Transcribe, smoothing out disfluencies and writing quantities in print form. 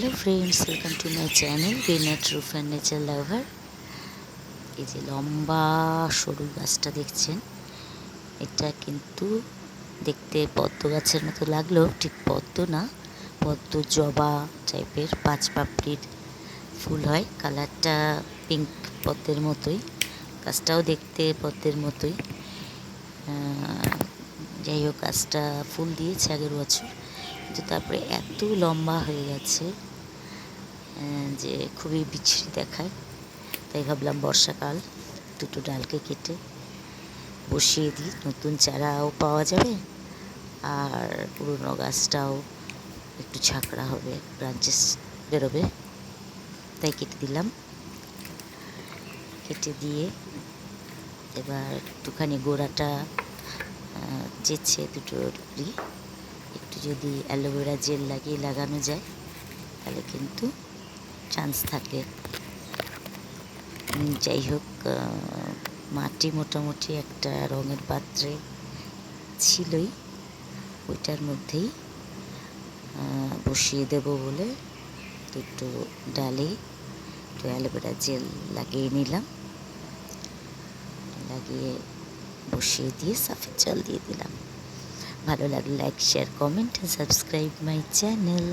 Hello friends, welcome to my channel Bina true furniture lover. এই যে লম্বা সরু গাছটা দেখছেন, এটা কিন্তু দেখতে পদ্ম গাছের মতো লাগলেও ঠিক পদ্ম না, পদ্ম জবা টাইপের 5 পাপড়ির ফুল হয়। কালারটা পিঙ্ক পদ্মের মতোই, গাছটাও দেখতে পদ্মের মতোই। যাই হোক, গাছটা ফুল দিয়েছে আগের বছর, কিন্তু তারপরে এত লম্বা হয়ে গেছে যে খুবই বিচ্ছিরি দেখায়। তাই ভাবলাম বর্ষাকাল দুটো ডালকে কেটে বসিয়ে দিই, নতুন চারাও পাওয়া যাবে আর পুরনো গাছটাও একটু ঝাঁকড়া হবে, ব্রাঞ্চেস বেরোবে। তাই কেটে দিলাম। কেটে দিয়ে এবার একটুখানি গোড়াটা যেছে দুটোরই একটু যদি অ্যালোভেরা জেল লাগিয়ে লাগানো যায় তাহলে কিন্তু চান্স থাকে। যাই হোক, মাটি মোটামুটি একটা রঙের পাত্রে ছিলই, ওইটার মধ্যেই বসিয়ে দেব বলে দুটো ডালে একটু অ্যালোভেরা জেল লাগিয়ে নিলাম। লাগিয়ে বসিয়ে দিয়ে সাফেদ জল দিয়ে দিলাম। ভালো লাগলে like, share, comment, subscribe my channel.